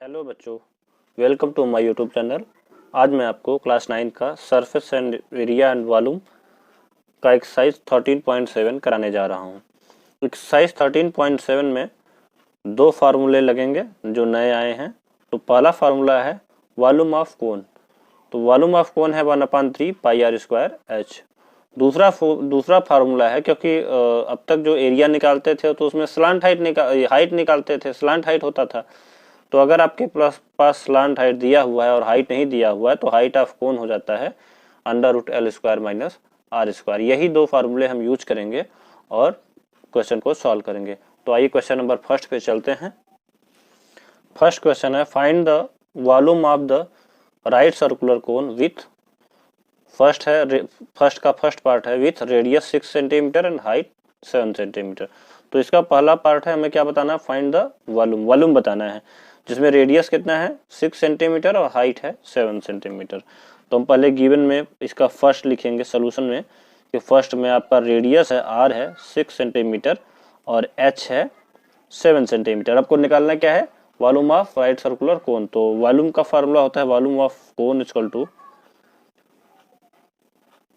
Hello बच्चों, welcome to my YouTube channel. आज मैं आपको क्लास 9 का surface and area and volume का एक्सरसाइज 13.7 कराने जा रहा हूँ। एक्सरसाइज 13.7 में दो फार्मूले लगेंगे जो नए आए हैं। तो पहला फार्मूला है वॉल्यूम ऑफ कोन। तो वॉल्यूम ऑफ कोन है 1/3 पाई आर स्क्वायर एच। दूसरा फार्मूला है, क्योंकि अब तक जो एरिया निकालते थे तो उसमें स्लांट हाइट निकालते थे, स्लांट हाइट होता था। तो अगर आपके पास स्लांट हाइट दिया हुआ है और हाइट नहीं दिया हुआ है तो हाइट ऑफ कोन हो जाता है √L² माइनस R²। यही दो फार्मूले हम यूज करेंगे और क्वेश्चन को सॉल्व करेंगे। तो आइए क्वेश्चन नंबर फर्स्ट पे चलते हैं। फर्स्ट क्वेश्चन है find the volume of the right circular cone with first part है with radius 6 centimetre and height 7 centimetre. तो इसका पहला पार्ट है, हमें क्या बताना है, फाइंड द वॉल्यूम बताना है, जिसमें रेडियस कितना है 6 सेंटीमीटर और हाइट है 7 सेंटीमीटर। तो हम पहले गिवन में इसका फर्स्ट लिखेंगे सोल्यूशन में कि फर्स्ट में आपका रेडियस है r है 6 सेंटीमीटर और h है 7 सेंटीमीटर। आपको निकालना क्या है, volume of right circular cone. तो वॉल्यूम का फार्मूला होता है volume of cone equal to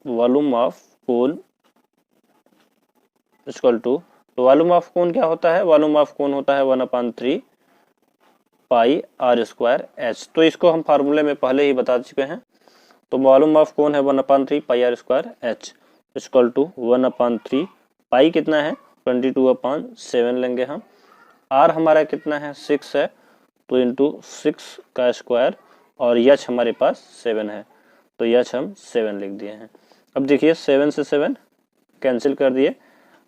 volume of cone क्या होता है, वॉल्यूम ऑफ कोन होता है 1/3 पाई R² एच। तो इसको हम फार्मूले में पहले ही बता चुके हैं। तो वॉल्यूम ऑफ कोन है 1/3 pi R² H equal to 1/3 पाई कितना है 22/7 लेंगे हम। R हमारा कितना है 6 है तो इंटू 6 का स्क्वायर और यच हमारे पास 7 है तो यच हम 7 लिख दिए हैं। अब देखिए 7 से 7 कैंसिल कर दिए,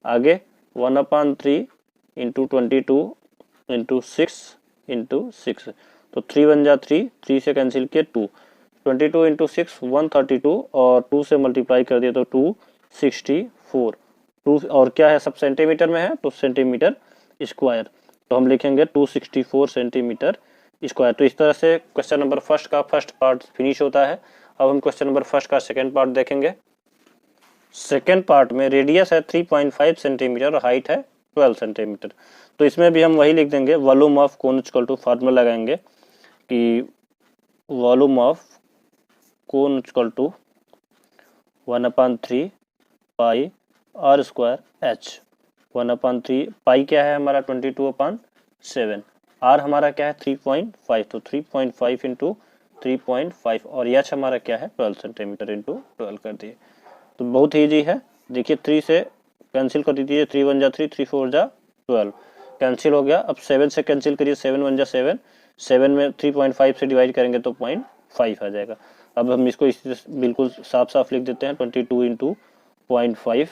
आगे 1/3 इंटू 22 इंटू 6 इंटू 6 तो 3 बन जा 3 से कैंसिल किए 2, 22 इंटू 6 132 और 2 से मल्टीप्लाई कर दिया तो 264। 2 और क्या है सब सेंटीमीटर में है तो सेंटीमीटर स्क्वायर, तो हम लिखेंगे 264 सेंटीमीटर स्क्वायर। तो इस तरह से क्वेश्चन नंबर फर्स्ट का फर्स्ट पार्ट फिनिश होता है। अब हम क्वेश्चन नंबर फर्स्ट का सेकेंड पार्ट देखेंगे। सेकेंड पार्ट में रेडियस है 3.5 सेंटीमीटर और हाइट है 12 सेंटीमीटर। तो इसमें भी हम वही लिख देंगे volume of cone equal to formula लगाएंगे कि volume of cone equal to 1/3 pi R² H. 1/3 pi क्या है हमारा 22/7, R हमारा क्या है 3.5 तो 3.5 इंटू 3.5 और एच हमारा क्या है 12 सेंटीमीटर इंटू 12 कर दिए। तो बहुत ईजी है, देखिए 3 से कैंसिल कर दीजिए, 3 1 जा 3 3 4 जा 12 कैंसिल हो गया। अब 7 से कैंसिल करिए, 7 1 जा 7, 7 में 3.5 से डिवाइड करेंगे तो 0.5 आ जाएगा। अब हम इसको बिल्कुल साफ साफ लिख देते हैं 22 इंटू 0.5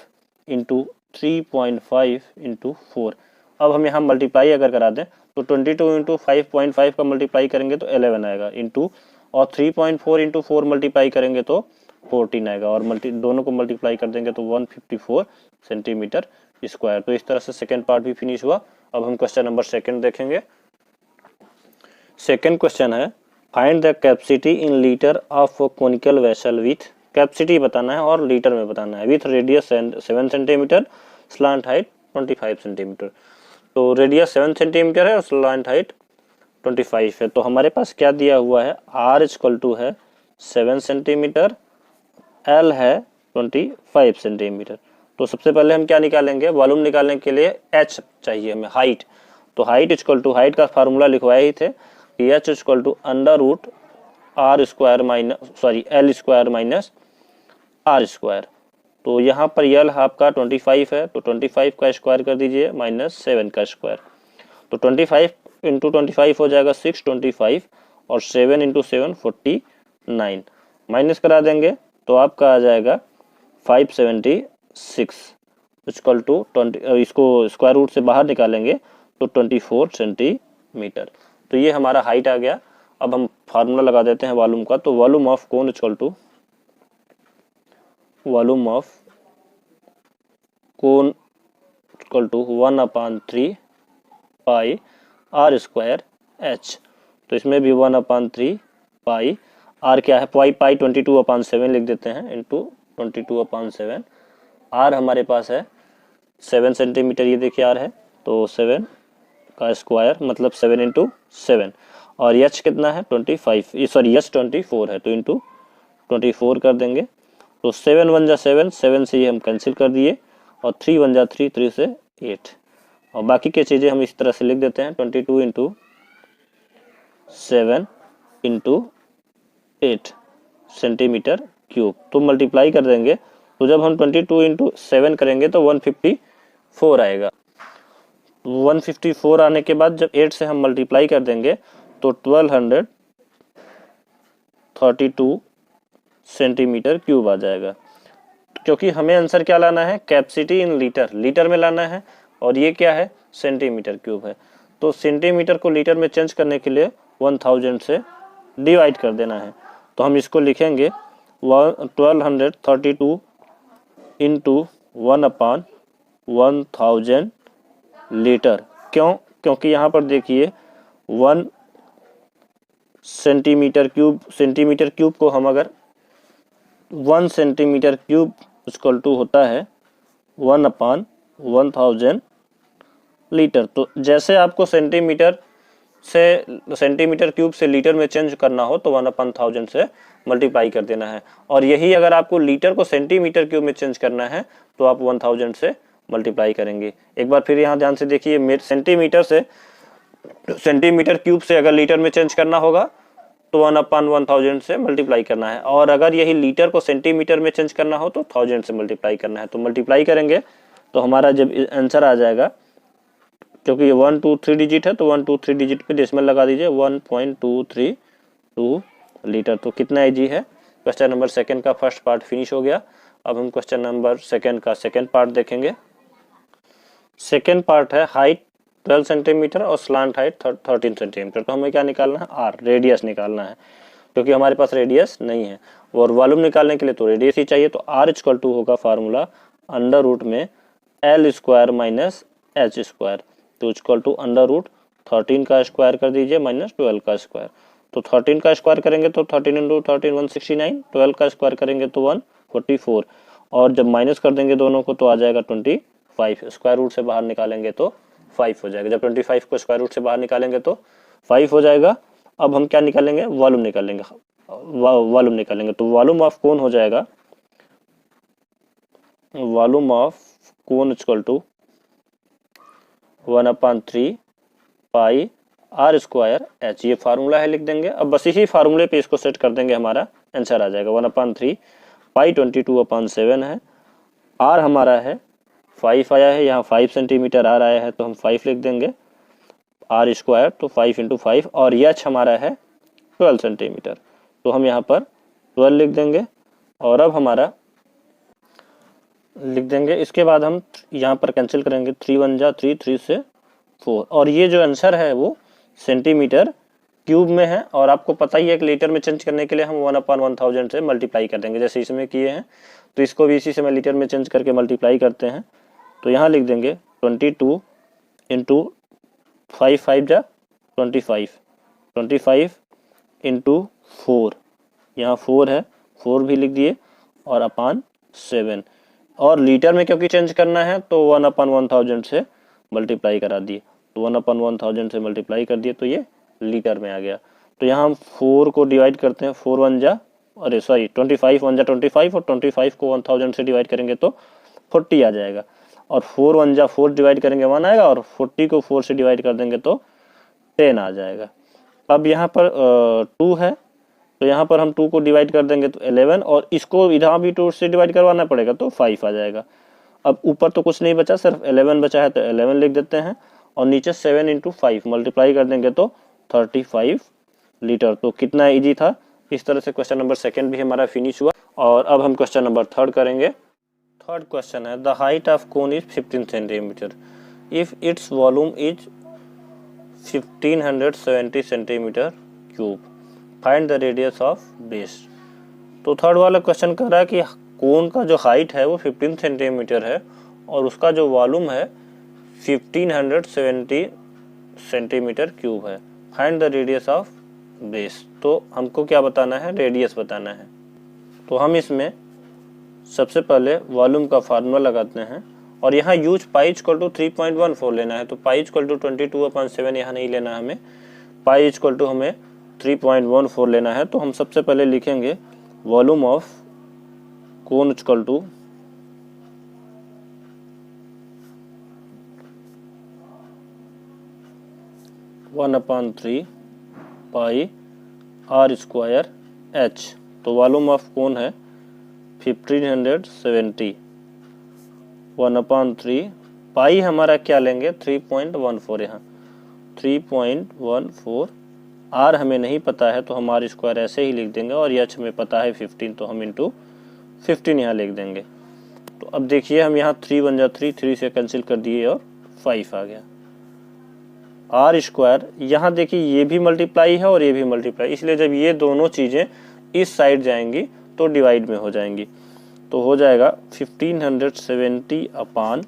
इंटू 3.5 इंटू 4। अब हम यहाँ मल्टीप्लाई अगर करा दें तो 22 इंटू 5.5 का मल्टीप्लाई करेंगे तो 11 आएगा इंटू, और 3.4 इंटू 4 मल्टीप्लाई करेंगे तो 14 आएगा और दोनों को मल्टीप्लाई कर देंगे तो 154 सेंटीमीटर स्क्वायर। तो इस तरह से सेकेंड पार्ट भी फिनिश हुआ। अब हम क्वेश्चन नंबर सेकेंड देखेंगे। सेकेंड क्वेश्चन है find the capacity in litre of conical vessel with, capacity बताना है और लीटर में बताना है, with radius 7 centimetre slant height 25 centimetre. तो रेडियस 7 सेंटीमीटर है और स्लांट हाइट 25 है। तो हमारे पास क्या दिया हुआ है, R इक्वल टू है 7 सेंटीमीटर, L है 25 सेंटीमीटर। तो सबसे पहले हम क्या निकालेंगे, वॉल्यूम निकालने के लिए H चाहिए हमें, हाइट। तो हाइट इक्वल टू, हाइट का फार्मूला लिखवाए ही थे कि H equal to √R² minus L² minus R²। तो यहाँ पर L आपका 25 है तो 25 का स्क्वायर कर दीजिए माइनस 7 का स्क्वायर। तो 25 इंटू 25 हो जाएगा 625 और 7 इंटू 7 49, माइनस करा देंगे तो आपका आ जाएगा 576 इक्वल टू 20, इसको स्क्वायर रूट से बाहर निकालेंगे तो 24 सेंटीमीटर। तो ये हमारा हाइट आ गया। अब हम फार्मूला लगा देते हैं वॉल्यूम का। तो volume of cone equal to volume of cone equal to 1/3 pi R² H. तो इसमें भी 1/3 पाई, R क्या है पाई 22/7 लिख देते हैं इंटू 22/7। R हमारे पास है 7 सेंटीमीटर, ये देखिए R है तो 7 का स्क्वायर मतलब 7 इंटू 7 और एच कितना है 25, सॉरी एच 24 है, तो इंटू 24 कर देंगे। तो 7 1 जा 7, 7 से ये हम कैंसिल कर दिए, और 3 1 जा 3, 3 से 8, और बाकी की चीज़ें हम इस तरह से लिख देते हैं 22 इंटू 7 इंटू 8 सेंटीमीटर क्यूब। तो मल्टीप्लाई कर देंगे, तो जब हम 22 इंटू 7 करेंगे तो 154 आएगा। 154 आने के बाद जब 8 से हम मल्टीप्लाई कर देंगे तो 1232 सेंटीमीटर क्यूब आ जाएगा। क्योंकि हमें आंसर क्या लाना है, कैपेसिटी इन लीटर, लीटर में लाना है, और ये क्या है सेंटीमीटर क्यूब है। तो सेंटीमीटर को लीटर में चेंज करने के लिए 1000 से डिवाइड कर देना है। तो हम इसको लिखेंगे 1232 इंटू 1/1000 लीटर। क्यों? क्योंकि यहाँ पर देखिए 1 सेंटीमीटर क्यूब को हम अगर 1 सेंटीमीटर क्यूब इक्वल टू होता है 1/1000 लीटर। तो जैसे आपको सेंटीमीटर क्यूब से लीटर में चेंज करना हो तो 1/1000 से मल्टीप्लाई कर देना है, और यही अगर आपको लीटर को सेंटीमीटर क्यूब में चेंज करना है तो आप 1000 से मल्टीप्लाई करेंगे। एक बार फिर यहाँ ध्यान से देखिए, सेंटीमीटर क्यूब से अगर लीटर में चेंज करना होगा तो 1/1000 से मल्टीप्लाई करना है, और अगर यही लीटर को सेंटीमीटर में चेंज करना हो तो 1000 से मल्टीप्लाई करना है। तो मल्टीप्लाई करेंगे तो हमारा जब आंसर आ जाएगा, क्योंकि ये 1 2 3 डिजिट है तो 1 2 3 डिजिट पे डेसिमल लगा दीजिए, 1.232 लीटर। तो कितना इजी है। क्वेश्चन नंबर सेकंड का फर्स्ट पार्ट फिनिश हो गया। अब हम क्वेश्चन नंबर सेकंड का सेकंड पार्ट देखेंगे। सेकंड पार्ट है हाइट 12 सेंटीमीटर और स्लांट हाइट 13 सेंटीमीटर। तो हमें क्या निकालना है, आर, रेडियस निकालना है, क्योंकि हमारे पास रेडियस नहीं है, और वॉल्यूम निकालने के लिए तो रेडियस ही चाहिए। तो आर इक्वल टू होगा फार्मूला अंडर रूट में L square minus H square, तो इक्वल टू अंडर रूट 13 का स्क्वायर कर दीजिए माइनस 12 का स्क्वायर। तो 13 का स्क्वायर करेंगे तो 13 इंटू 13 169, 12 का स्क्वायर करेंगे तो 144, और जब माइनस कर देंगे दोनों को तो आ जाएगा 25। स्क्वायर रूट से बाहर निकालेंगे तो 5 हो जाएगा। जब 25 को स्क्वायर रूट से बाहर निकालेंगे तो 5 हो जाएगा। अब हम क्या निकालेंगे, वॉल्यूम निकालेंगे। तो वॉल्यूम ऑफ कोन हो जाएगा, volume of cone equal to 1/3 pi R square H. ये फार्मूला है, लिख देंगे। अब बस इसी फार्मूले पे इसको सेट कर देंगे, हमारा आंसर आ जाएगा 1/3 पाई 22/7 है। आर हमारा है 5 आया है, यहाँ 5 सेंटीमीटर आर आया है तो हम 5 लिख देंगे, आर स्क्वायर तो 5 इंटू 5, और एच हमारा है 12 सेंटीमीटर तो हम यहाँ पर 12 लिख देंगे। और अब हमारा लिख देंगे, इसके बाद हम यहाँ पर कैंसिल करेंगे, 3 1 जा 3, 3 से 4, और ये जो आंसर है वो सेंटीमीटर क्यूब में है। और आपको पता ही है कि लीटर में चेंज करने के लिए हम 1/1000 से मल्टीप्लाई कर देंगे, जैसे इसमें किए हैं। तो इसको भी इसी से मैं लीटर में चेंज करके मल्टीप्लाई करते हैं। तो यहाँ लिख देंगे 22 इंटू 5 5 जा 25, 25 इंटू 4, यहाँ 4 है, 4 भी लिख दिए, और अपान 7, और लीटर में क्योंकि चेंज करना है तो 1/1000 से मल्टीप्लाई करा दिए। तो 1/1000 से मल्टीप्लाई कर दिए तो ये लीटर में आ गया। तो यहाँ हम 4 को डिवाइड करते हैं, 4 1 जा 25 1 जा 25, और 25 को 1000 से डिवाइड करेंगे तो 40 आ जाएगा, और 4 1 जा 4 डिवाइड करेंगे 1 आएगा, और 40 को 4 से डिवाइड कर देंगे तो 10 आ जाएगा। अब यहाँ पर 2 है, तो यहाँ पर हम 2 को डिवाइड कर देंगे तो 11, और इसको इधर भी 2 से डिवाइड करवाना पड़ेगा तो 5 आ जाएगा। अब ऊपर तो कुछ नहीं बचा, सिर्फ 11 बचा है तो 11 लिख देते हैं, और नीचे 7 इंटू 5 मल्टीप्लाई कर देंगे तो 35 लीटर। तो कितना इजी था। इस तरह से क्वेश्चन नंबर सेकंड भी हमारा फिनिश हुआ। और अब हम क्वेश्चन नंबर थर्ड करेंगे। थर्ड क्वेश्चन है, the height of cone is 15 centimetre if its volume is 1570 centimetre cube, find the radius of base. तो थर्ड वाला क्वेश्चन कह रहा है कि कोन का जो हाइट है वो 15 सेंटीमीटर है, और उसका जो वॉल्यूम है 1570 सेंटीमीटर क्यूब है, find the radius of base. तो हमको क्या बताना है, रेडियस बताना है। तो हम इसमें सबसे पहले वॉल्यूम का फार्मूला लगाते हैं, और यहाँ यूज पाई इक्वल टू 3.14 लेना है। तो पाई इक्वल टू 22/7 यहाँ नहीं लेना हमें, पाई इक्वल टू हमें 3.14 लेना है। तो हम सबसे पहले लिखेंगे volume of cone equal to 1/3 pi R square H. तो वॉल्यूम ऑफ कोन है 1570, 1/3 पाई हमारा क्या लेंगे 3.14, यहाँ 3.14, आर हमें नहीं पता है तो हम आर स्क्वायर ऐसे ही लिख देंगे, और एच हमें पता है 15 तो हम इंटू 15 यहाँ लिख देंगे। तो अब देखिए हम यहाँ 3 बन जा 3 से कैंसिल कर दिए और 5 आ गया। आर स्क्वायर यहाँ देखिए ये भी मल्टीप्लाई है और ये भी मल्टीप्लाई, इसलिए जब ये दोनों चीज़ें इस साइड जाएंगी तो डिवाइड में हो जाएंगी। तो हो जाएगा 1570 अपान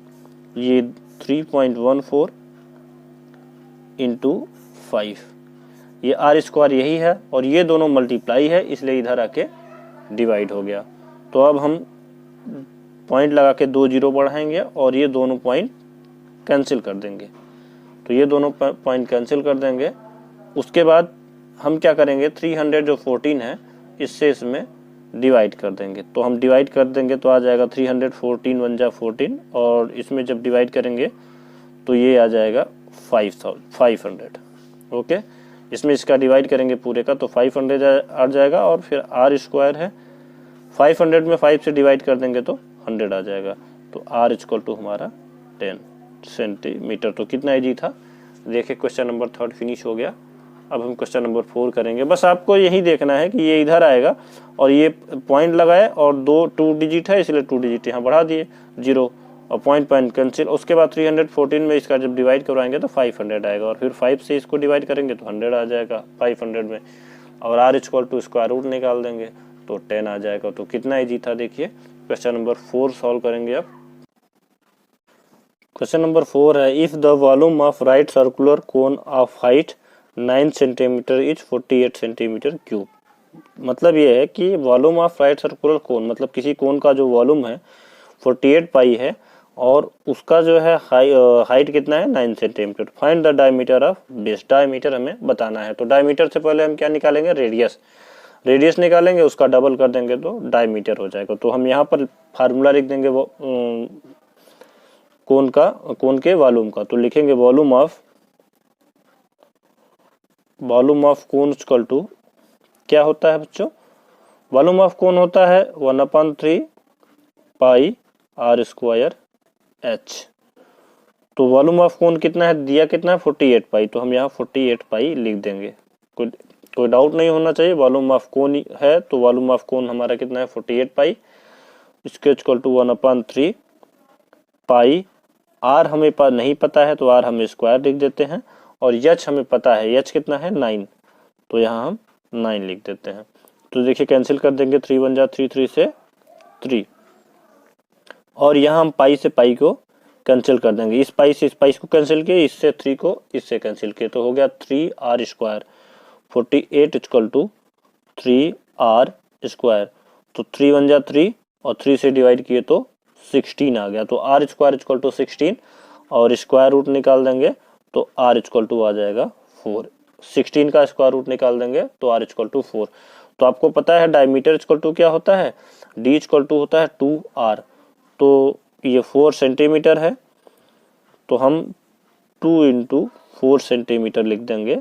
ये 3.14 इंटू 5, ये आर स्क्वायर यही है और ये दोनों मल्टीप्लाई है इसलिए इधर आके डिवाइड हो गया। तो अब हम पॉइंट लगा के 2 जीरो बढ़ाएंगे और ये दोनों पॉइंट कैंसिल कर देंगे। तो ये दोनों पॉइंट कैंसिल कर देंगे। उसके बाद हम क्या करेंगे 300 जो 14 है इससे इसमें डिवाइड कर देंगे। तो हम डिवाइड कर देंगे तो आ जाएगा 314 1 जा 14, और इसमें जब डिवाइड करेंगे तो ये आ जाएगा 500। ओके, इसमें इसका डिवाइड करेंगे पूरे का तो 500 आ जाएगा, और फिर आर स्क्वायर है 500 में 5 से डिवाइड कर देंगे तो 100 आ जाएगा। तो आर इक्वल टू हमारा 10 सेंटीमीटर। तो कितना इजी था, देखिए क्वेश्चन नंबर 3 फिनिश हो गया। अब हम क्वेश्चन नंबर 4 करेंगे। बस आपको यही देखना है कि ये इधर आएगा और ये पॉइंट लगाए और 2 डिजिट है इसलिए 2 डिजिट यहाँ बढ़ा दिए 0 और पॉइंट कैंसिल। उसके बाद 314 में इसका जब डिवाइड करवाएंगे तो 500 आएगा, और फिर 5 से इसको डिवाइड करेंगे तो 100 आ जाएगा 500 में, और R equal to square root निकाल देंगे तो 10 आ जाएगा। तो कितना इजी था देखिए। क्वेश्चन नंबर 4 सॉल्व करेंगे अब। क्वेश्चन नंबर 4 है, if the volume of right circular cone of height 9 centimetre is 48 centimetre cube. मतलब ये है कि वॉल्यूम ऑफ राइट सर्कुलर कोन, मतलब किसी कोन का जो वॉल्यूम है 48 पाई है और उसका जो है हाइट कितना है 9 centimetre. Find the diameter of base. Diameter हमें बताना है। तो डायमीटर से पहले हम क्या निकालेंगे, रेडियस निकालेंगे, उसका डबल कर देंगे तो डायमीटर हो जाएगा। तो हम यहाँ पर फार्मूला लिख देंगे वो कोन के वॉल्यूम का। तो लिखेंगे volume of cone equal to क्या होता है बच्चों, वॉल्यूम ऑफ कोन होता है 1/3 पाई आर स्क्वायर एच। तो वॉल्यूम ऑफ कोन कितना है, दिया कितना है 48 पाई, तो हम यहाँ 48 पाई लिख देंगे। कोई डाउट नहीं होना चाहिए, वॉल्यूम ऑफ कोन है तो वॉल्यूम ऑफ कोन हमारा कितना है 48 पाई, इसके इक्वल टू 1/3 पाई। आर हमें नहीं पता है तो आर हम स्क्वायर लिख देते हैं, और एच हमें पता है, एच कितना है 9, तो यहाँ हम 9 लिख देते हैं। तो देखिए कैंसिल कर देंगे 3 1 जा 3 से 3, और यहाँ हम पाई से पाई को कैंसिल कर देंगे। इस पाई से इस पाई को कैंसिल किए, इससे 3 को इससे कैंसिल किए, तो हो गया 3 R square. 48 equal to 3 R square. तो 3 1 जा 3 और 3 से डिवाइड किए तो 16 आ गया। तो आर स्क्वायर इक्वल टू 16, और स्क्वायर रूट निकाल देंगे तो आर इक्वल टू आ जाएगा 4। 16 का स्क्वायर रूट निकाल देंगे तो आर इक्वल टू 4। तो आपको पता है डायमीटर इक्वल टू क्या होता है, डी इक्वल टू होता है 2r। तो ये 4 सेंटीमीटर है तो हम 2 इंटू 4 सेंटीमीटर लिख देंगे,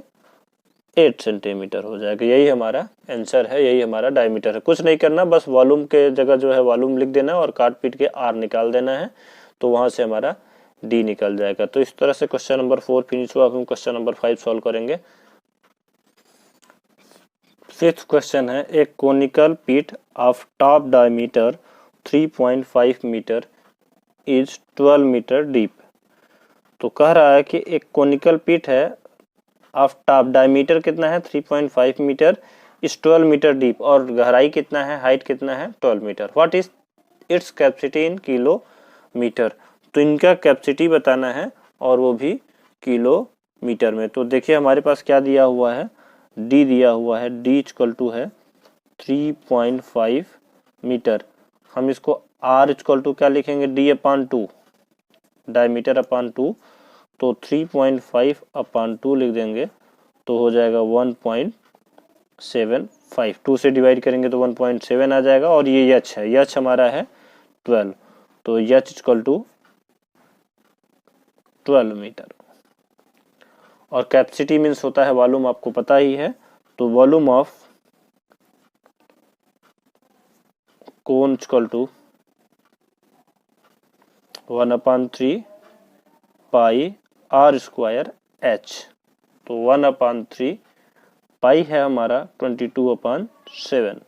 8 सेंटीमीटर हो जाएगा। यही हमारा आंसर है, यही हमारा डायमीटर है। कुछ नहीं करना, बस वॉल्यूम के जगह जो है वॉल्यूम लिख देना है और काट पीट के आर निकाल देना है, तो वहां से हमारा डी निकल जाएगा। तो इस तरह से क्वेश्चन नंबर 4 फिनिश हुआ। अब हम क्वेश्चन नंबर 5 सॉल्व करेंगे। 5th क्वेश्चन है, एक conical pit of top diameter 3.5 metre is 12 metre deep. तो कह रहा है कि एक कोनिकल पिट है ऑफ टॉप, डायमीटर कितना है 3.5 मीटर इज 12 मीटर डीप, और गहराई कितना है, हाइट कितना है 12 metre. What is its capacity in kilometre. तो इनका कैपेसिटी बताना है और वो भी किलोमीटर में। तो देखिए हमारे पास क्या दिया हुआ है, डी दिया हुआ है, डी इक्वल टू है 3.5 मीटर। हम इसको आर इक्वल टू क्या लिखेंगे, डी अपान 2, डायमीटर अपान 2, तो 3.5 अपान 2 लिख देंगे तो हो जाएगा 1.75, 2 से डिवाइड करेंगे तो 1.7 आ जाएगा। और ये यच है, यच हमारा है 12, तो यच इक्वल टू 12 मीटर। और कैपेसिटी मीन्स होता है वॉल्यूम, आपको पता ही है। तो volume of cone equal to 1/3 pi R square H. तो 1/3 पाई है हमारा 22/7,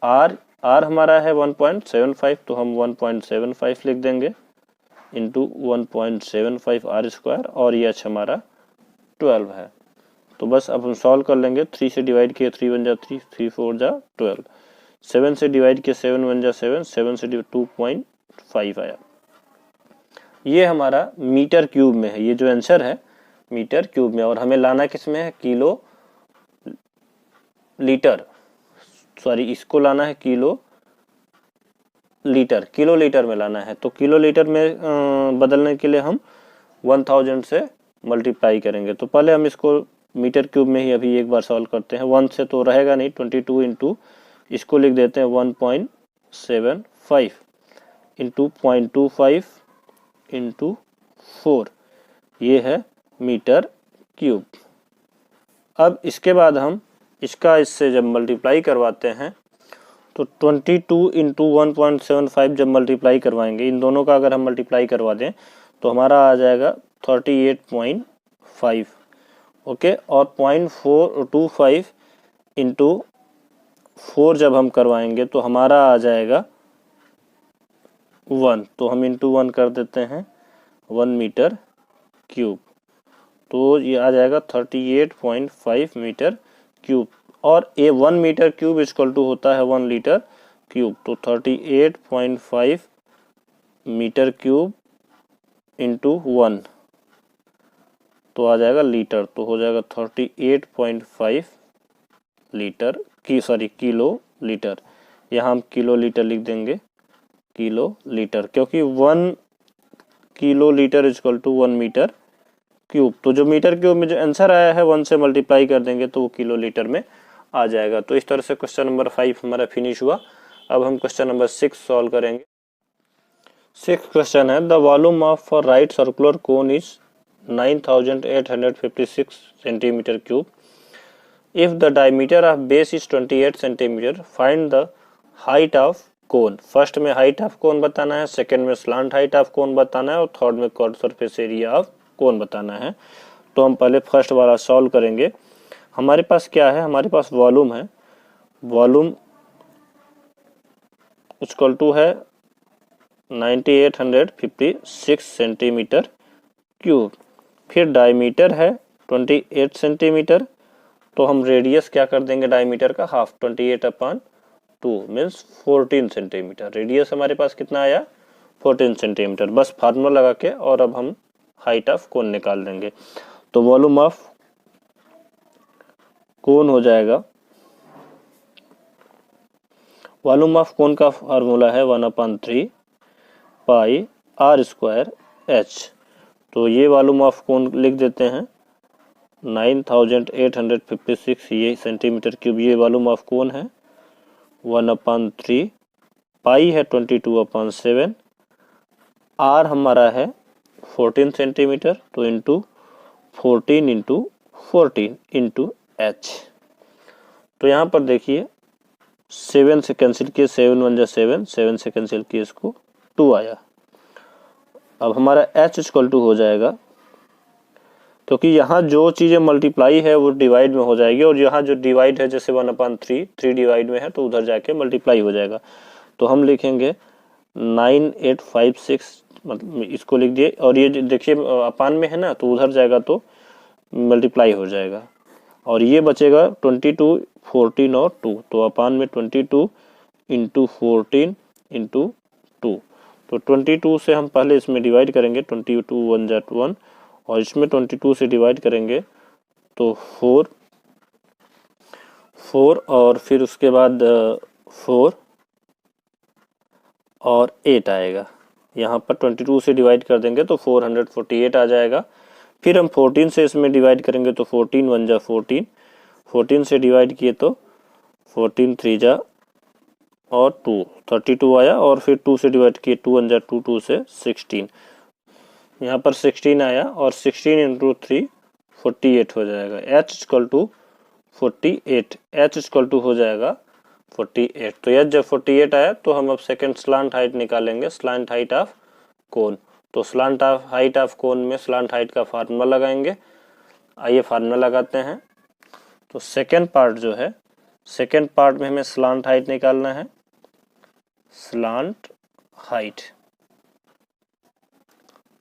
आर हमारा है 1.75, तो हम 1.75 लिख देंगे इंटू 1.75 आर स्क्वायर, और एच हमारा 12 है। तो बस अब हम सॉल्व कर लेंगे। 3 से डिवाइड किए 3 1 जा 3, 3 4 जा 12, 7 से डिवाइड किए 7 1 जा 7, 7 से 2.5 आया। ये हमारा मीटर क्यूब में है, ये जो आंसर है मीटर क्यूब में। और हमें लाना किस में है, किलो लीटर, सॉरी इसको लाना है किलो लीटर में लाना है। तो किलो लीटर में बदलने के लिए हम 1000 से मल्टीप्लाई करेंगे। तो पहले हम इसको मीटर क्यूब में ही अभी एक बार सॉल्व करते हैं। 1 से तो रहेगा नहीं, 22 इंटू इसको लिख देते हैं 1.75 इंटू 0.25 इंटू 4, ये है मीटर क्यूब। अब इसके बाद हम इसका इससे जब मल्टीप्लाई करवाते हैं तो 22 इंटू 1.75 जब मल्टीप्लाई करवाएंगे, इन दोनों का अगर हम मल्टीप्लाई करवा दें तो हमारा आ जाएगा 38.5, ओके। और 0.425 इंटू 4 जब हम करवाएंगे तो हमारा आ जाएगा 1, तो हम इंटू 1 कर देते हैं, 1 मीटर क्यूब। तो ये आ जाएगा 38.5 मीटर क्यूब। और ये 1 मीटर क्यूब इक्वल टू होता है 1 लीटर क्यूब। तो 38.5 मीटर क्यूब इंटू 1 तो आ जाएगा लीटर, तो हो जाएगा 38.5 लीटर की, सॉरी किलो लीटर। यहाँ हम किलो लीटर लिख देंगे, किलो लीटर, क्योंकि 1 kilo litre equal to 1 metre cube. तो जो मीटर क्यूब में जो आंसर आया है 1 से मल्टीप्लाई कर देंगे तो वो किलो लीटर में आ जाएगा। तो इस तरह से क्वेश्चन नंबर 5 हमारा फिनिश हुआ। अब हम क्वेश्चन नंबर 6 सॉल्व करेंगे। 6th क्वेश्चन है, the volume of a right circular cone is 9856 centimetre cube. If the diameter of base is 28 centimetre, find the height of cone. First में height of cone बताना है, second में slant height of cone बताना है, और third में curve surface area of cone बताना है। तो हम पहले फर्स्ट वाला सॉल्व करेंगे। हमारे पास क्या है, हमारे पास वॉल्यूम है, वॉल्यूम इक्वल टू है 9856 सेंटीमीटर क्यूब। फिर डायमीटर है 28 सेंटीमीटर, तो हम रेडियस क्या कर देंगे डायमीटर का, हाफ, 28/2 मीन्स 14 सेंटीमीटर। रेडियस हमारे पास कितना आया, 14 सेंटीमीटर। बस फार्मूला लगा के और अब हम हाइट ऑफ कोन निकाल देंगे। तो वॉल्यूम ऑफ कोन हो जाएगा, वॉल्यूम ऑफ कोन का फार्मूला है 1/3 पाई आर स्क्वायर एच। तो ये वॉल्यूम ऑफ कोन लिख देते हैं 9856 ये सेंटीमीटर क्यूब, ये वॉल्यूम ऑफ कोन है। 1/3 पाई है 22/7, आर हमारा है 14 सेंटीमीटर, तो इंटू 14 इंटू 14 इंटू एच। तो यहाँ पर देखिए 7 से कैंसिल किए, 7 1 जा 7, 7 से कैंसिल किए इसको 2 आया। अब हमारा एच इक्वल टू हो जाएगा, क्योंकि यहाँ जो चीज़ें मल्टीप्लाई है वो डिवाइड में हो जाएगी, और यहाँ जो डिवाइड है जैसे 1/3 3 डिवाइड में है तो उधर जाके मल्टीप्लाई हो जाएगा। तो हम लिखेंगे 9856, मतलब इसको लिख दिए, और ये देखिए अपान में है ना तो उधर जाएगा तो मल्टीप्लाई हो जाएगा, और ये बचेगा 22 14 और 2, तो अपान में 22 इंटू 14 इंटू 2। तो 22 से हम पहले इसमें डिवाइड करेंगे, 22 1 जा 1, और इसमें 22 से डिवाइड करेंगे तो 4 और फिर उसके बाद 4 और 8 आएगा। यहाँ पर 22 से डिवाइड कर देंगे तो 448 आ जाएगा। फिर हम 14 से इसमें डिवाइड करेंगे तो 14 1 जा 14, 14 से डिवाइड किए तो 14 3 जा और 2 32 आया, और फिर 2 से डिवाइड किए 2 1 जा 2, 2 से 16, यहाँ पर 16 आया, और 16 इंटू 3 48 हो जाएगा। h equal to 48, h equal to हो जाएगा 48। तो h जब 48 आया तो हम अब सेकंड स्लांट हाइट निकालेंगे, स्लांट हाइट ऑफ कोन। तो स्लांट हाइट ऑफ कोन में स्लांट हाइट का फार्मूला लगाएंगे। आइए फार्मूला लगाते हैं। तो सेकंड पार्ट जो है, सेकंड पार्ट में हमें स्लांट हाइट निकालना है, स्लांट हाइट।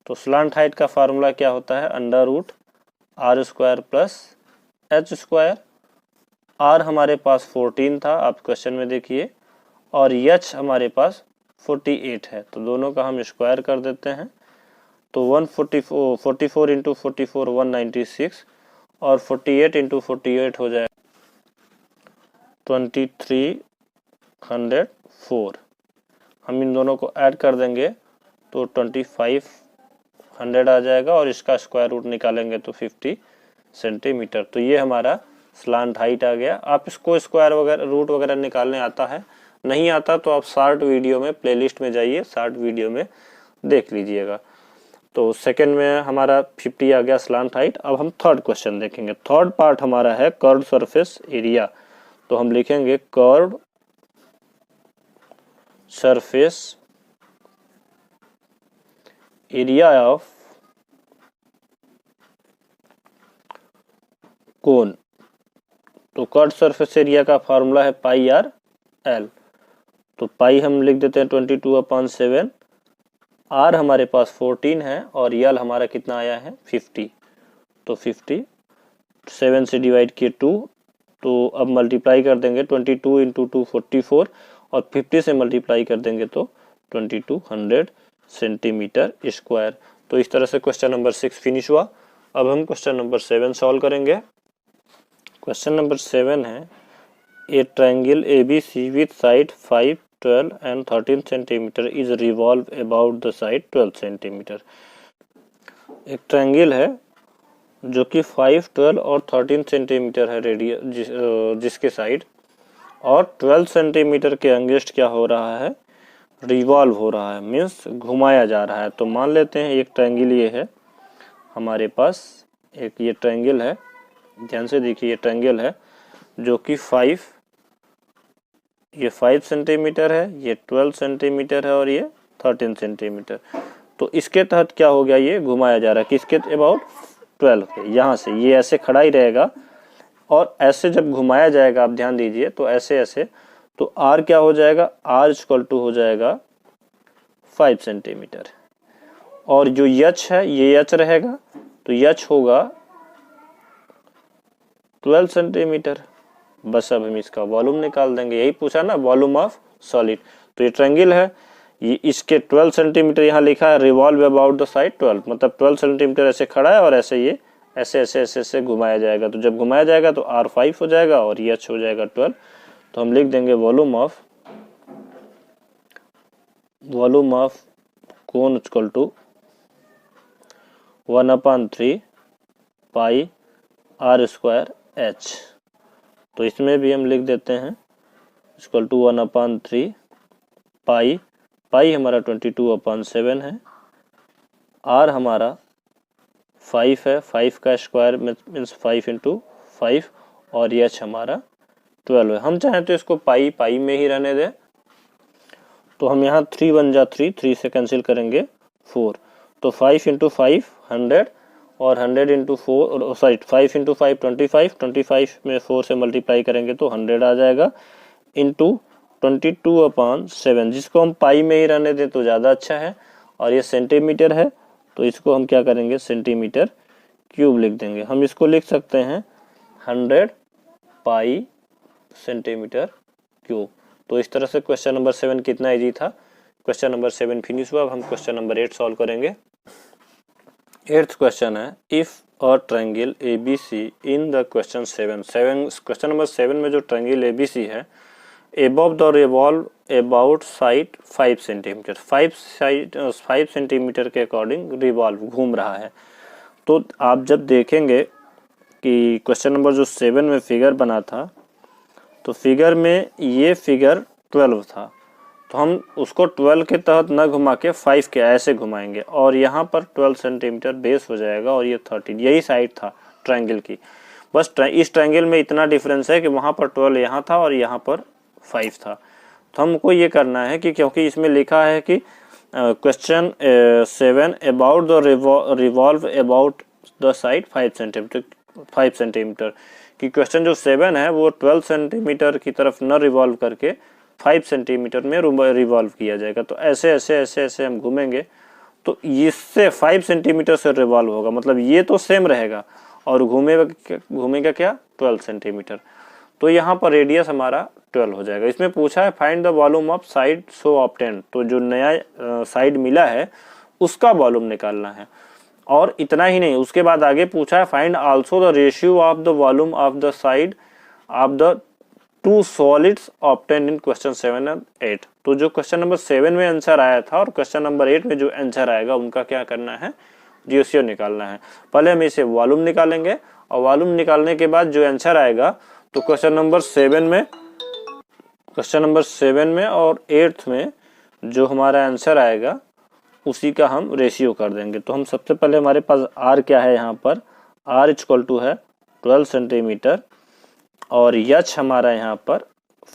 तो स्लांट हाइट का फार्मूला क्या होता है, under root R square plus H square. R हमारे पास 14 था, आप क्वेश्चन में देखिए, और एच हमारे पास 48 है, तो दोनों का हम स्क्वायर कर देते हैं। तो 144 इंटू 44 196, और 48 इंटू 48 हो जाएगा 2304। हम इन दोनों को ऐड कर देंगे तो 2500 आ जाएगा, और इसका स्क्वायर रूट निकालेंगे तो 50 सेंटीमीटर। तो ये हमारा स्लांट हाइट आ गया। आप इसको स्क्वायर वगैरह रूट वगैरह निकालने आता है, नहीं आता तो आप शॉर्ट वीडियो में प्लेलिस्ट में जाइए, शॉर्ट वीडियो में देख लीजिएगा। तो सेकंड में हमारा 50 आ गया स्लांट हाइट। अब हम थर्ड क्वेश्चन देखेंगे। थर्ड पार्ट हमारा है कर्व्ड सरफेस एरिया। तो हम लिखेंगे curved surface area of cone. तो कर्व्ड सरफेस एरिया का फार्मूला है पाई आर एल। तो पाई हम लिख देते हैं 22/7, आर हमारे पास 14 है, और यल हमारा कितना आया है 50। तो 50 7 से डिवाइड किए 2, तो अब मल्टीप्लाई कर देंगे 22 इंटू 2 44, और 50 से मल्टीप्लाई कर देंगे तो 2200 सेंटीमीटर स्क्वायर। तो इस तरह से क्वेश्चन नंबर 6 फिनिश हुआ। अब हम क्वेश्चन नंबर 7 सॉल्व करेंगे। क्वेश्चन नंबर 7 है, ए triangle ABC with side 5 12 and 13 centimetre is revolve about the side 12 centimetre. एक ट्रायंगल है जो कि 5 12 और 13 सेंटीमीटर है रेडियस, जिसके साइड, और 12 सेंटीमीटर के अंगेस्ट क्या हो रहा है, रिवॉल्व हो रहा है, मीन्स घुमाया जा रहा है। तो मान लेते हैं एक ट्रायंगल ये है हमारे पास, एक ये ट्रायंगल है, ध्यान से देखिए, ये ट्रायंगल है जो कि 5 सेंटीमीटर है, ये 12 सेंटीमीटर है, और ये 13 सेंटीमीटर। तो इसके तहत क्या हो गया, ये घुमाया जा रहा है किसके अबाउट 12 के। यहाँ से ये ऐसे खड़ा ही रहेगा, और ऐसे जब घुमाया जाएगा, आप ध्यान दीजिए, तो ऐसे ऐसे, तो आर क्या हो जाएगा, आर इक्वल टू हो जाएगा 5 सेंटीमीटर, और जो यच है ये यच रहेगा, तो यच होगा 12 सेंटीमीटर। बस अब हम इसका वॉल्यूम निकाल देंगे, यही पूछा ना, वॉल्यूम ऑफ सॉलिड। तो ये ट्रायंगल है, ये इसके 12 सेंटीमीटर यहाँ लिखा है, रिवॉल्व अबाउट द साइड 12, मतलब 12 सेंटीमीटर ऐसे खड़ा है, और ऐसे ये ऐसे ऐसे ऐसे ऐसे घुमाया जाएगा। तो जब घुमाया जाएगा तो आर 5 हो जाएगा, और एच हो जाएगा 12। तो हम लिख देंगे volume of cone equal to 1/3 pi R square H. तो इसमें भी हम लिख देते हैं इक्वल टू 1/3 पाई, पाई हमारा 22/7 है, आर हमारा 5 है, 5 का स्क्वायर मीन्स 5 इंटू 5, और एच हमारा 12 है। हम चाहें तो इसको पाई पाई में ही रहने दें। तो हम यहाँ 3 1 जा 3, 3 से कैंसिल करेंगे 4, तो 5 इंटू 5 100, और 100 इंटू 4 सॉरी 5 इंटू 5 25, 25 में 4 से मल्टीप्लाई करेंगे तो 100 आ जाएगा, इंटू 22/7, जिसको हम पाई में ही रहने दें तो ज़्यादा अच्छा है। और ये सेंटीमीटर है, तो इसको हम क्या करेंगे, सेंटीमीटर क्यूब लिख देंगे। हम इसको लिख सकते हैं 100 पाई सेंटीमीटर क्यूब। तो इस तरह से क्वेश्चन नंबर 7 कितना इजी था। क्वेश्चन नंबर 7 फिनिश हुआ। अब हम क्वेश्चन नंबर 8 सॉल्व करेंगे। 8th क्वेश्चन है, if a triangle ABC in the question 7 question number 7 में जो ट्रायंगल ABC है, above the revolve about side 5 centimetre, 5 centimetre के अकॉर्डिंग रिवॉल्व घूम रहा है। तो आप जब देखेंगे कि क्वेश्चन नंबर जो 7 में फिगर बना था, तो फिगर में ये फिगर 12 था, तो हम उसको 12 के तहत न घुमा के 5 के ऐसे घुमाएंगे और यहाँ पर 12 सेंटीमीटर बेस हो जाएगा और ये 13, यही साइड था ट्रायंगल की। बस इस ट्रायंगल में इतना डिफरेंस है कि वहाँ पर 12 यहाँ था और यहाँ पर 5 था। तो हमको ये करना है कि क्योंकि इसमें लिखा है कि question 7 about the revolve about the side 5 centimetre कि क्वेश्चन जो 7 है वो 12 सेंटीमीटर की तरफ न रिवॉल्व करके 5 सेंटीमीटर में रिवॉल्व किया जाएगा। तो ऐसे ऐसे ऐसे ऐसे हम घूमेंगे तो इससे 5 सेंटीमीटर से रिवॉल्व होगा, मतलब ये तो सेम रहेगा और घूमेगा क्या 12 सेंटीमीटर। तो यहाँ पर रेडियस हमारा 12 हो जाएगा। इसमें पूछा है find the volume of side so obtained, तो जो नया साइड मिला है उसका वॉल्यूम निकालना है। और इतना ही नहीं, उसके बाद आगे पूछा है find also the ratio of the volume of the side of the two solids obtained in question 7 and 8। तो जो क्वेश्चन नंबर 7 में आंसर आया था और क्वेश्चन नंबर 8 में जो आंसर आएगा उनका क्या करना है, रेशियो निकालना है। पहले हम इसे वॉल्यूम निकालेंगे और वॉल्यूम निकालने के बाद जो आंसर आएगा, तो क्वेश्चन नंबर 7 में और 8 में जो हमारा आंसर आएगा उसी का हम रेशियो कर देंगे। तो हम सबसे पहले हमारे पास आर क्या है, यहाँ पर आर इक्वल टू है 12 सेंटीमीटर और एच हमारा यहाँ पर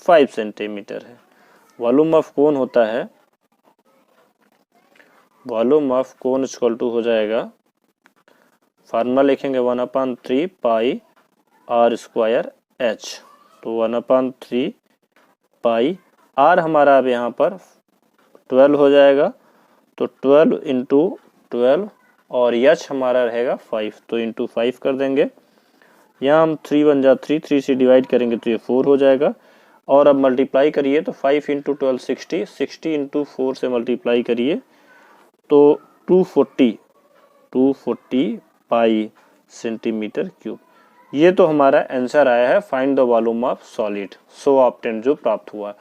5 सेंटीमीटर है। वॉल्यूम ऑफ कोन होता है, volume of cone equal to हो जाएगा, फार्मूला लिखेंगे 1/3 पाई आर स्क्वायर एच। तो 1/3 पाई आर हमारा अब यहाँ पर 12 हो जाएगा, तो 12 इंटू 12 और एच हमारा रहेगा 5, तो इंटू 5 कर देंगे। यहाँ हम 3 1 जा 3, 3 से डिवाइड करेंगे तो ये 4 हो जाएगा। और अब मल्टीप्लाई करिए तो 5 इंटू 12 60, 60 इंटू 4 से मल्टीप्लाई करिए तो 240 पाई सेंटीमीटर क्यूब। ये तो हमारा आंसर आया है find the volume of solid so obtained जो प्राप्त हुआ।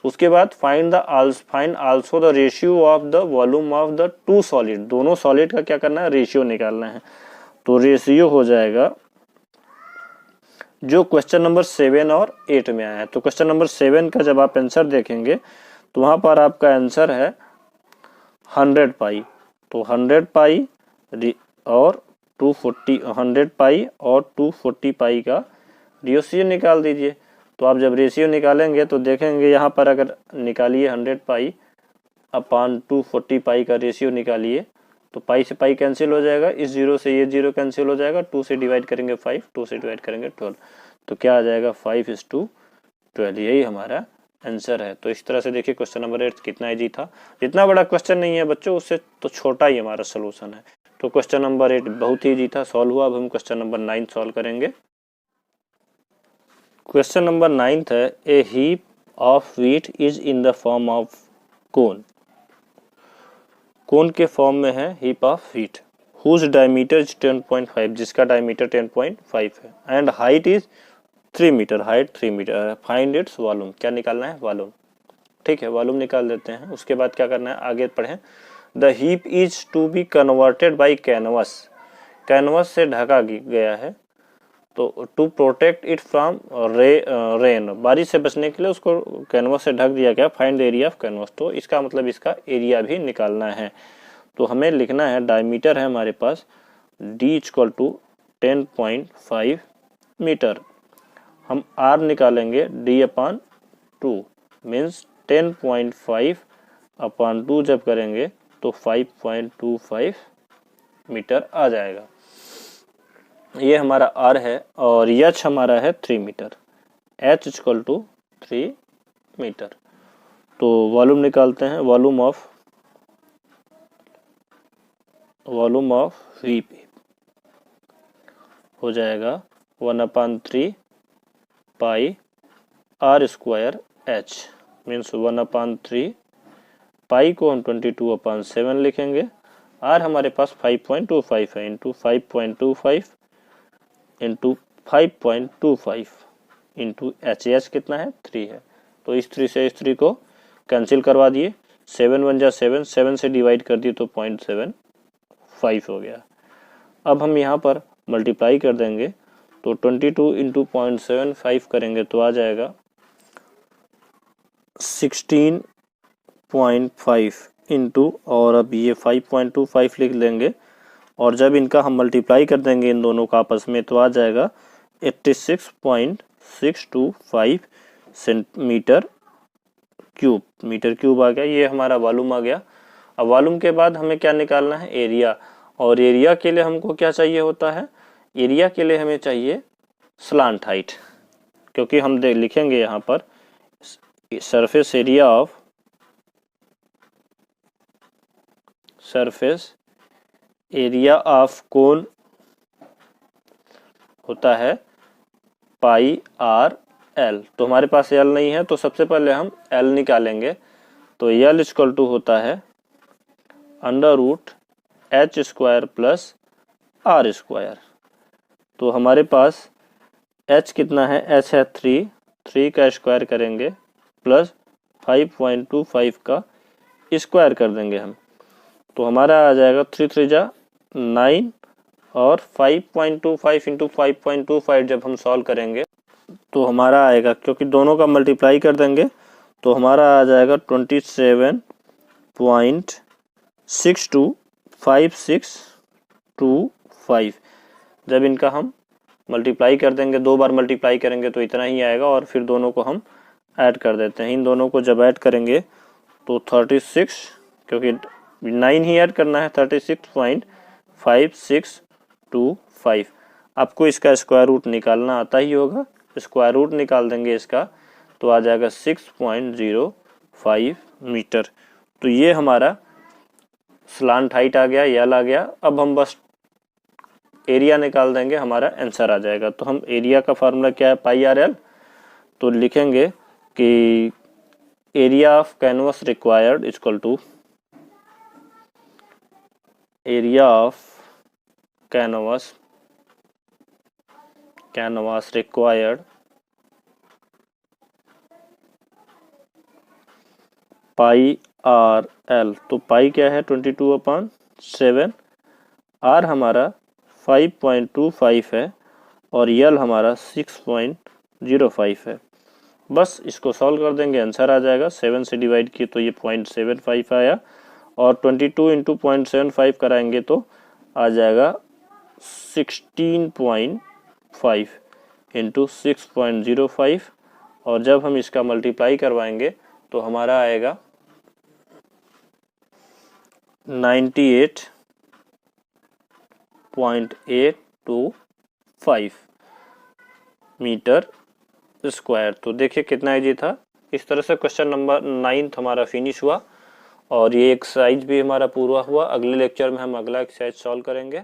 उसके बाद find also the ratio of the volume of the two solid, दोनों सॉलिड का क्या करना है, रेशियो निकालना है। तो रेशियो हो जाएगा जो क्वेश्चन नंबर 7 और 8 में आया है। तो क्वेश्चन नंबर 7 का जब आप आंसर देखेंगे तो वहां पर आपका आंसर है 100 पाई, तो 100 पाई और 100 पाई और 240 पाई का रेशियो निकाल दीजिए। तो आप जब रेशियो निकालेंगे तो देखेंगे यहाँ पर अगर निकालिए 100 पाई अपान 240 पाई का रेशियो निकालिए तो पाई से पाई कैंसिल हो जाएगा, इस जीरो से ये जीरो कैंसिल हो जाएगा, 2 से डिवाइड करेंगे 5, 2 से डिवाइड करेंगे 12, तो क्या आ जाएगा 5:12। यही हमारा आंसर है। तो इस तरह से देखिए क्वेश्चन नंबर 8 कितना इजी था। जितना बड़ा क्वेश्चन नहीं है बच्चों उससे तो छोटा ही हमारा सोल्यूशन है। तो क्वेश्चन नंबर 8 बहुत ही इजी था, सॉल्व हुआ। अब हम क्वेश्चन नंबर 9 सॉल्व करेंगे। क्वेश्चन नंबर 9 है a heap of wheat is in the form of cone. Cone के फॉर्म में है heap of wheat whose diameter is 10.5, जिसका डायमीटर 10.5 है, and height is 3 metre, height 3 metre. Find its volume, क्या निकालना है, वॉल्यूम। ठीक है, वॉल्यूम निकाल देते हैं। उसके बाद क्या करना है, आगे पढ़ें। The heap is to be converted by canvas, canvas से ढका गया है, तो to protect it from rain, बारिश से बचने के लिए उसको कैनवस से ढक दिया गया। Find the area of canvas, तो इसका मतलब इसका एरिया भी निकालना है। तो हमें लिखना है डायमीटर है हमारे पास d इक्वल टू 10.5 मीटर। हम r निकालेंगे d/2 मीन्स 10.5 अपॉन 2 जब करेंगे तो 5.25 मीटर आ जाएगा। ये हमारा r है और h हमारा है 3 मीटर, h इक्वल टू 3 मीटर। तो वॉल्यूम निकालते हैं, वॉल्यूम ऑफ व्हीप हो जाएगा 1/3 pi r square h means 1/3 pi को हम 22/7 लिखेंगे। r हमारे पास 5.25 है, इंटू 5.25 इंटू 5.25 इंटू एच कितना है 3 है। तो इस 3 से इस 3 को कैंसिल करवा दिए, 7 1 जा 7, 7 से डिवाइड कर दिए तो 0.75 हो गया। अब हम यहाँ पर मल्टीप्लाई कर देंगे तो 22 इंटू 0.75 करेंगे तो आ जाएगा 16.5 इंटू, और अब ये 5.25 लिख लेंगे, और जब इनका हम मल्टीप्लाई कर देंगे इन दोनों का आपस में तो आ जाएगा 86.625 सेंटीमीटर क्यूब, मीटर क्यूब आ गया। ये हमारा वॉल्यूम आ गया। अब वॉल्यूम के बाद हमें क्या निकालना है, एरिया, और एरिया के लिए हमको क्या चाहिए होता है, एरिया के लिए हमें चाहिए स्लांट हाइट, क्योंकि हम लिखेंगे यहाँ पर सरफेस एरिया ऑफ कोन होता है पाई आर एल। तो हमारे पास एल नहीं है तो सबसे पहले हम एल निकालेंगे, तो एल इक्वल टू होता है under root H square plus R square. तो हमारे पास एच कितना है, एच है 3 का स्क्वायर करेंगे प्लस 5.25 का स्क्वायर कर देंगे हम, तो हमारा आ जाएगा 3 3 जा 9, और 5.25 इंटू 5.25 जब हम सॉल्व करेंगे तो हमारा आएगा, क्योंकि दोनों का मल्टीप्लाई कर देंगे तो हमारा आ जाएगा 27.625625। जब इनका हम मल्टीप्लाई कर देंगे, 2 बार मल्टीप्लाई करेंगे तो इतना ही आएगा, और फिर दोनों को हम ऐड कर देते हैं। इन दोनों को जब ऐड करेंगे तो 36, क्योंकि 9 ही ऐड करना है, 36.5625। आपको इसका स्क्वायर रूट निकालना आता ही होगा, स्क्वायर रूट निकाल देंगे इसका तो आ जाएगा 6.05 मीटर। तो ये हमारा स्लांट हाइट आ गया, यल आ गया। अब हम बस एरिया निकाल देंगे, हमारा आंसर आ जाएगा। तो हम एरिया का फार्मूला क्या है, पाई आर एल, तो लिखेंगे कि area of canvas required equal to area of canvas required pi R L. तो पाई क्या है 22/7, आर हमारा 5.25 है, और यल हमारा 6.05 है। बस इसको सॉल्व कर देंगे, आंसर आ जाएगा। 7 से डिवाइड किए तो ये 0.75 आया, और 22 इंटू 0.75 कराएंगे तो आ जाएगा 16.5 इंटू 6.05, और जब हम इसका मल्टीप्लाई करवाएंगे तो हमारा आएगा 98.825 मीटर स्क्वायर। तो देखिए कितना इजी था। इस तरह से क्वेश्चन नंबर 9 हमारा फिनिश हुआ, और ये एक्सरसाइज भी हमारा पूरा हुआ। अगले लेक्चर में हम अगला एक्सरसाइज सॉल्व करेंगे।